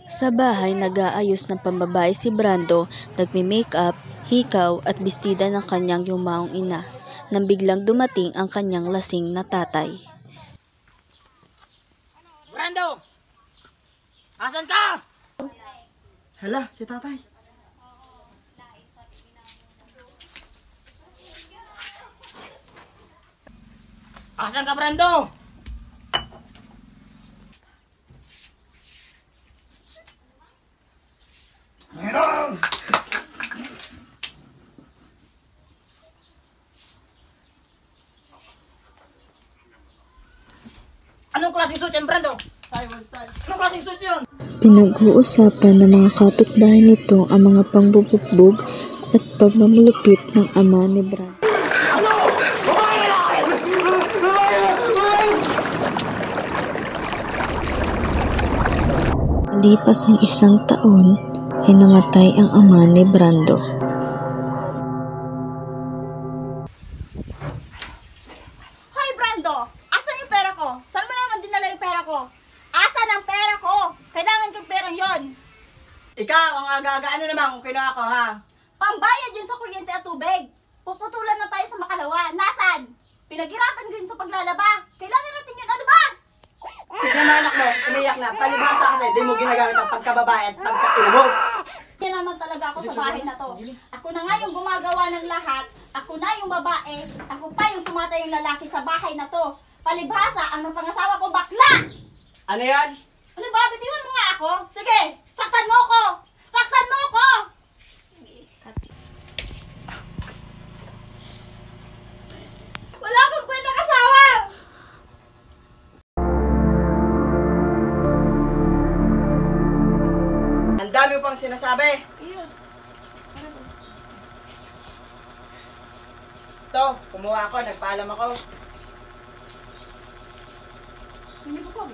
Sa bahay, nag-aayos ng pambabae si Brando, nagme-makeup, hikaw at bestida ng kanyang yumaong ina, nang biglang dumating ang kanyang lasing na tatay. Brando! Asan ka? Hala, si tatay. Asan ka, Brando? Anong klaseng suit yan, Brando? Anong klaseng suit yun? Pinag-uusapan ng mga kapitbahay nito ang mga pangbubugbog at pagmamulupit ng ama ni Brando. Lipas ang 1 taon ay namatay ang ama ni Brando. Hoy, Brando! Asan yung pera ko? Saan mo naman dinala yung pera ko? Asan ang pera ko? Kailangan kong perang yon. Ikaw, ang aga-aga, ano naman kung kinuha ko, ha? Pambayad yun sa kuryente at tubig. Puputulan na tayo sa Makalawa. Nasaan? Pinaghirapan ko yun sa paglalaba. Kailangan natin yun. Ano ba? Tignan mo anak mo, umiyak na. Palibhasa kasi, di mo ginagamit ang pagkababae at pagka-ina mo. Yan naman talaga ako sa bahay na to. Ako na nga yung gumagawa ng lahat. Ako na yung babae. Ako pa yung tumatay yung lalaki sa bahay na to. Palibhasa, ang napangasawa ko bakla! Ano yan? Ano ba? Bitiwan mo nga ako? Sige, saktan mo ko! Saktan mo ko! Wala akong kwenta kasawa! Ang dami mo pang sinasabi. Ito, kumuha ako, nagpaalam ako. Hindi ko pa,